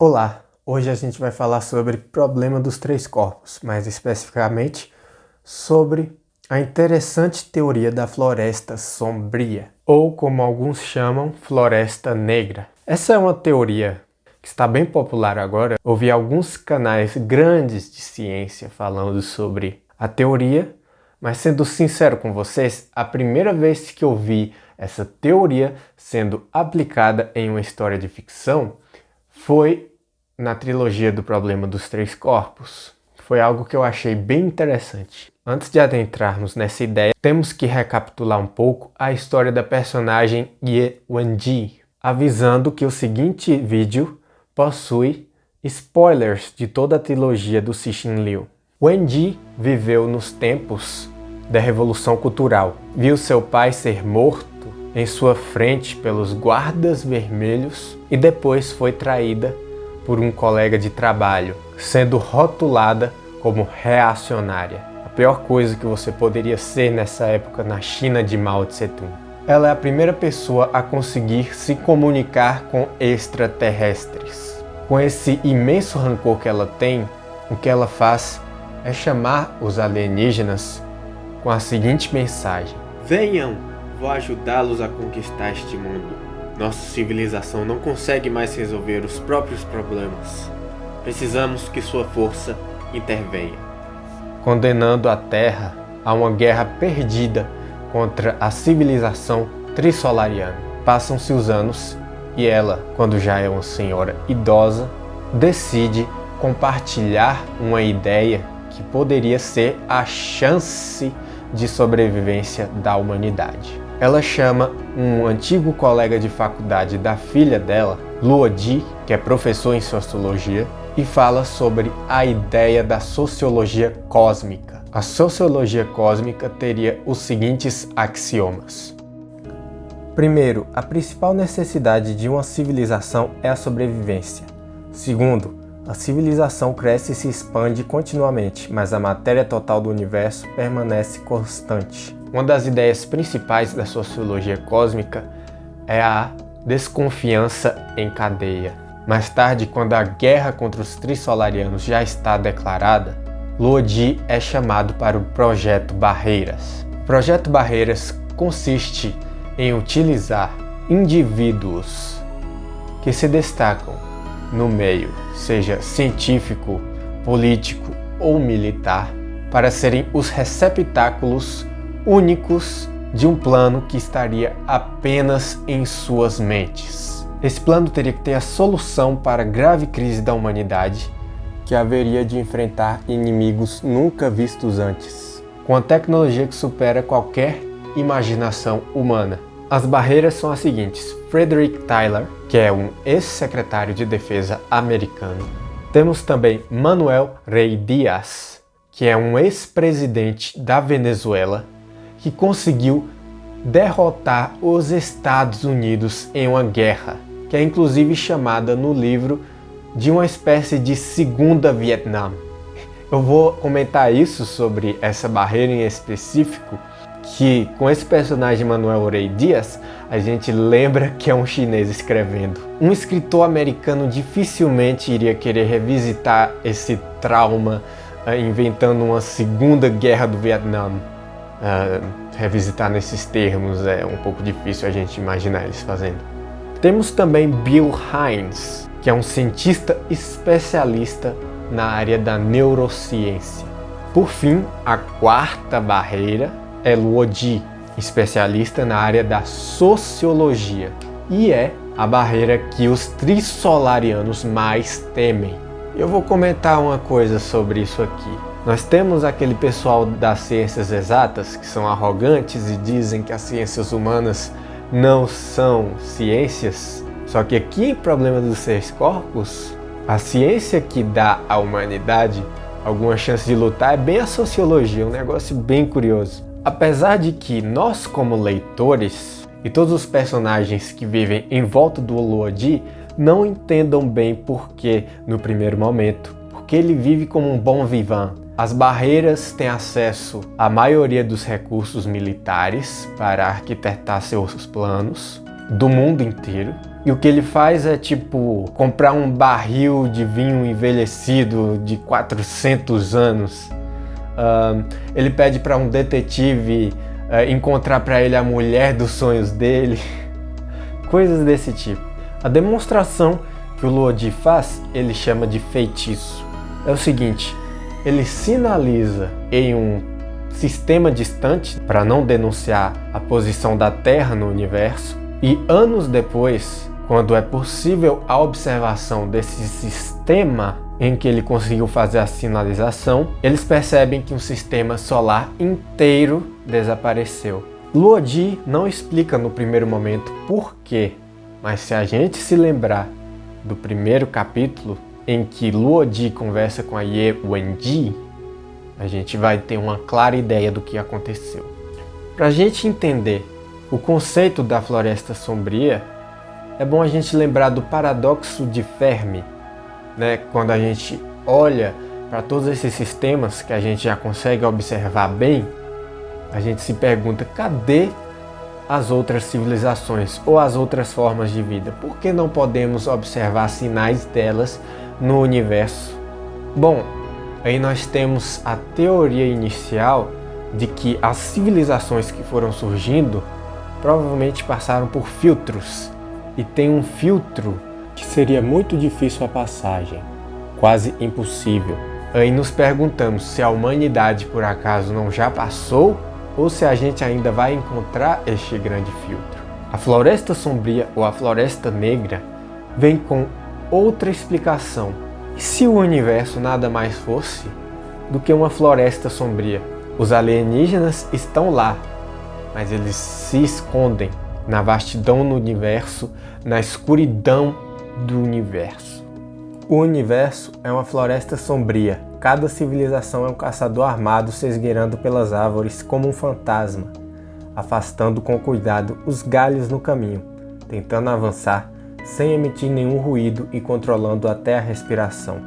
Olá, hoje a gente vai falar sobre problema dos três corpos, mais especificamente sobre a interessante teoria da floresta sombria, ou como alguns chamam, floresta negra. Essa é uma teoria que está bem popular agora. Ouvi alguns canais grandes de ciência falando sobre a teoria, mas sendo sincero com vocês, a primeira vez que eu vi essa teoria sendo aplicada em uma história de ficção foi na trilogia do Problema dos Três Corpos. Foi algo que eu achei bem interessante. Antes de adentrarmos nessa ideia, temos que recapitular um pouco a história da personagem Ye Wenji, avisando que o seguinte vídeo possui spoilers de toda a trilogia do Cixin Liu. Wenji viveu nos tempos da Revolução Cultural. Viu seu pai ser morto em sua frente pelos guardas vermelhos e depois foi traída por um colega de trabalho, sendo rotulada como reacionária. A pior coisa que você poderia ser nessa época na China de Mao Tse-tung. Ela é a primeira pessoa a conseguir se comunicar com extraterrestres. Com esse imenso rancor que ela tem, o que ela faz é chamar os alienígenas com a seguinte mensagem: venham, vou ajudá-los a conquistar este mundo. Nossa civilização não consegue mais resolver os próprios problemas. Precisamos que sua força intervenha. Condenando a Terra a uma guerra perdida contra a civilização trissolariana. Passam-se os anos e ela, quando já é uma senhora idosa, decide compartilhar uma ideia que poderia ser a chance de sobrevivência da humanidade. Ela chama um antigo colega de faculdade da filha dela, Luo Ji, que é professor em sociologia, e fala sobre a ideia da sociologia cósmica. A sociologia cósmica teria os seguintes axiomas. Primeiro, a principal necessidade de uma civilização é a sobrevivência. Segundo, a civilização cresce e se expande continuamente, mas a matéria total do universo permanece constante. Uma das ideias principais da sociologia cósmica é a desconfiança em cadeia. Mais tarde, quando a guerra contra os trissolarianos já está declarada, Luo Ji é chamado para o Projeto Barreiras. O Projeto Barreiras consiste em utilizar indivíduos que se destacam no meio, seja científico, político ou militar, para serem os receptáculos únicos de um plano que estaria apenas em suas mentes. Esse plano teria que ter a solução para a grave crise da humanidade, que haveria de enfrentar inimigos nunca vistos antes, com a tecnologia que supera qualquer imaginação humana. As barreiras são as seguintes: Frederick Tyler, que é um ex-secretário de defesa americano. Temos também Manuel Rey Díaz, que é um ex-presidente da Venezuela, que conseguiu derrotar os Estados Unidos em uma guerra, que é inclusive chamada no livro de uma espécie de Segunda Vietnã. Eu vou comentar isso sobre essa barreira em específico, que com esse personagem Manuel Rey Díaz, a gente lembra que é um chinês escrevendo. Um escritor americano dificilmente iria querer revisitar esse trauma, inventando uma segunda guerra do Vietnã. Revisitar nesses termos é um pouco difícil a gente imaginar eles fazendo. Temos também Bill Hines, que é um cientista especialista na área da neurociência. Por fim, a quarta barreira é Luo Ji, especialista na área da sociologia, e é a barreira que os trissolarianos mais temem. Eu vou comentar uma coisa sobre isso aqui. Nós temos aquele pessoal das ciências exatas que são arrogantes e dizem que as ciências humanas não são ciências. Só que aqui em Problema dos Três Corpos, a ciência que dá à humanidade alguma chance de lutar é bem a sociologia, um negócio bem curioso. Apesar de que nós, como leitores, e todos os personagens que vivem em volta do Luo Ji não entendam bem porque no primeiro momento, porque ele vive como um bom vivant. As barreiras têm acesso à maioria dos recursos militares para arquitetar seus planos. do mundo inteiro. E o que ele faz é tipo comprar um barril de vinho envelhecido de 400 anos. Ele pede para um detetive encontrar para ele a mulher dos sonhos dele. Coisas desse tipo. A demonstração que o Luodi faz, ele chama de feitiço. É o seguinte, ele sinaliza em um sistema distante para não denunciar a posição da Terra no universo, e anos depois, quando é possível a observação desse sistema em que ele conseguiu fazer a sinalização, eles percebem que um sistema solar inteiro desapareceu. Luodi não explica no primeiro momento por quê, mas se a gente se lembrar do primeiro capítulo, em que Luodi conversa com a Ye Wenji, a gente vai ter uma clara ideia do que aconteceu. Para a gente entender o conceito da Floresta Sombria, é bom a gente lembrar do paradoxo de Fermi, né? Quando a gente olha para todos esses sistemas que a gente já consegue observar bem, a gente se pergunta, cadê as outras civilizações ou as outras formas de vida? Por que não podemos observar sinais delas no universo? Bom, aí nós temos a teoria inicial de que as civilizações que foram surgindo provavelmente passaram por filtros, e tem um filtro que seria muito difícil a passagem, quase impossível. Aí nos perguntamos se a humanidade por acaso não já passou ou se a gente ainda vai encontrar este grande filtro. A Floresta Sombria ou a Floresta Negra vem com outra explicação. E se o universo nada mais fosse do que uma floresta sombria? Os alienígenas estão lá, mas eles se escondem na vastidão do universo, na escuridão do universo. O universo é uma floresta sombria. Cada civilização é um caçador armado se esgueirando pelas árvores como um fantasma, afastando com cuidado os galhos no caminho, tentando avançar sem emitir nenhum ruído e controlando até a respiração.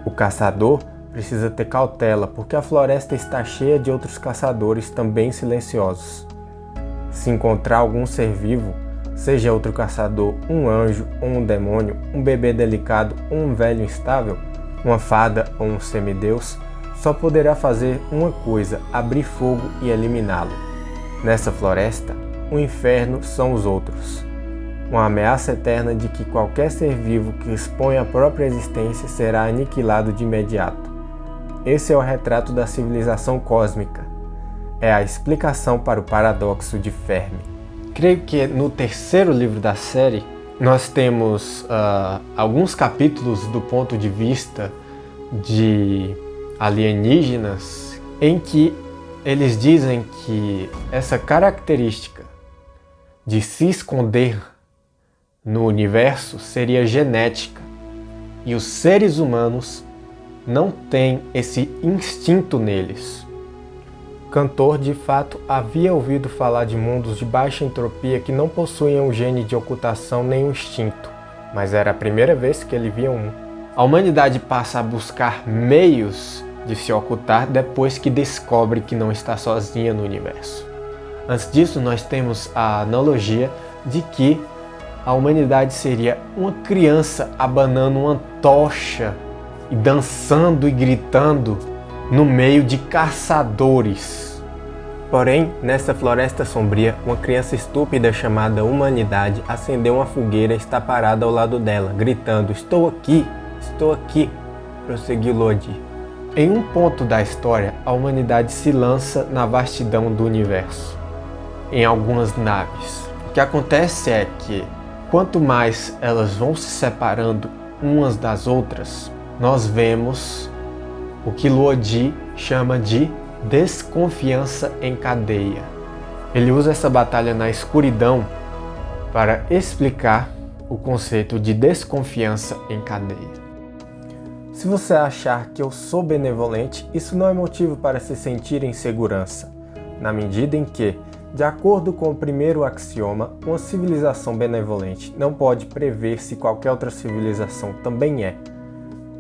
O caçador precisa ter cautela porque a floresta está cheia de outros caçadores também silenciosos. Se encontrar algum ser vivo, seja outro caçador, um anjo ou um demônio, um bebê delicado ou um velho instável, uma fada ou um semideus, só poderá fazer uma coisa: abrir fogo e eliminá-lo. Nessa floresta, o inferno são os outros. Uma ameaça eterna de que qualquer ser vivo que expõe a própria existência será aniquilado de imediato. Esse é o retrato da civilização cósmica. É a explicação para o paradoxo de Fermi. Creio que no terceiro livro da série nós temos alguns capítulos do ponto de vista de alienígenas em que eles dizem que essa característica de se esconder no universo seria genética e os seres humanos não têm esse instinto neles. Cantor, de fato, havia ouvido falar de mundos de baixa entropia que não possuíam um gene de ocultação nem um instinto, mas era a primeira vez que ele via um. A humanidade passa a buscar meios de se ocultar depois que descobre que não está sozinha no universo. Antes disso, nós temos a analogia de que a humanidade seria uma criança abanando uma tocha e dançando e gritando no meio de caçadores. Porém, nessa floresta sombria, uma criança estúpida chamada humanidade acendeu uma fogueira e está parada ao lado dela, gritando: estou aqui, prosseguiu Luodi. Em um ponto da história, a humanidade se lança na vastidão do universo, em algumas naves. O que acontece é que, quanto mais elas vão se separando umas das outras, nós vemos o que Luodi chama de desconfiança em cadeia. Ele usa essa batalha na escuridão para explicar o conceito de desconfiança em cadeia. Se você achar que eu sou benevolente, isso não é motivo para se sentir em segurança, na medida em que, de acordo com o primeiro axioma, uma civilização benevolente não pode prever se qualquer outra civilização também é.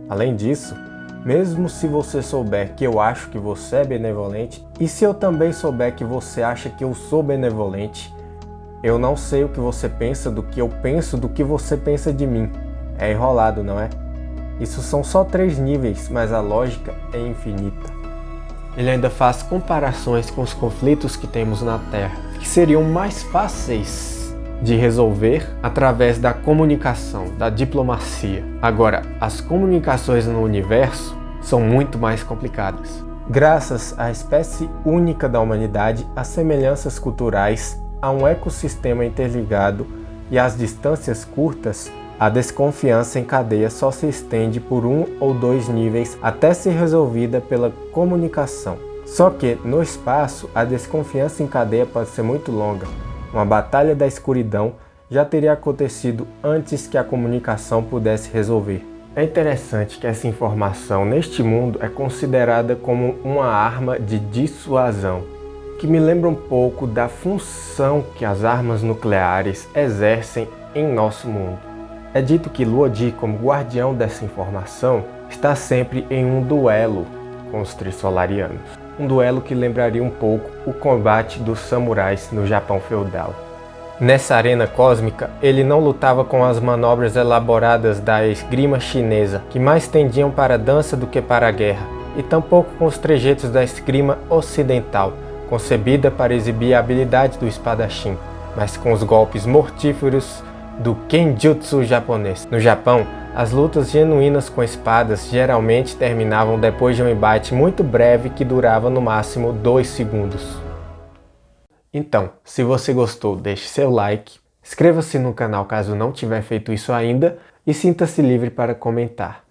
Além disso, mesmo se você souber que eu acho que você é benevolente, e se eu também souber que você acha que eu sou benevolente, Eu não sei o que você pensa do que eu penso do que você pensa de mim. É enrolado, não é? Isso são só 3 níveis, mas a lógica é infinita. Ele ainda faz comparações com os conflitos que temos na Terra, que seriam mais fáceis de resolver através da comunicação, da diplomacia. Agora, as comunicações no universo são muito mais complicadas. Graças à espécie única da humanidade, às semelhanças culturais, a um ecossistema interligado e às distâncias curtas, a desconfiança em cadeia só se estende por 1 ou 2 níveis até ser resolvida pela comunicação. Só que, no espaço, a desconfiança em cadeia pode ser muito longa. Uma batalha da escuridão já teria acontecido antes que a comunicação pudesse resolver. É interessante que essa informação neste mundo é considerada como uma arma de dissuasão, que me lembra um pouco da função que as armas nucleares exercem em nosso mundo. É dito que Luodi, como guardião dessa informação, está sempre em um duelo com os Trissolarianos. Um duelo que lembraria um pouco o combate dos samurais no Japão feudal. Nessa arena cósmica, ele não lutava com as manobras elaboradas da esgrima chinesa, que mais tendiam para a dança do que para a guerra, e tampouco com os trejeitos da esgrima ocidental, concebida para exibir a habilidade do espadachim, mas com os golpes mortíferos do Kenjutsu japonês. No Japão, as lutas genuínas com espadas geralmente terminavam depois de um embate muito breve que durava no máximo 2 segundos. Então, se você gostou, deixe seu like, inscreva-se no canal caso não tiver feito isso ainda e sinta-se livre para comentar.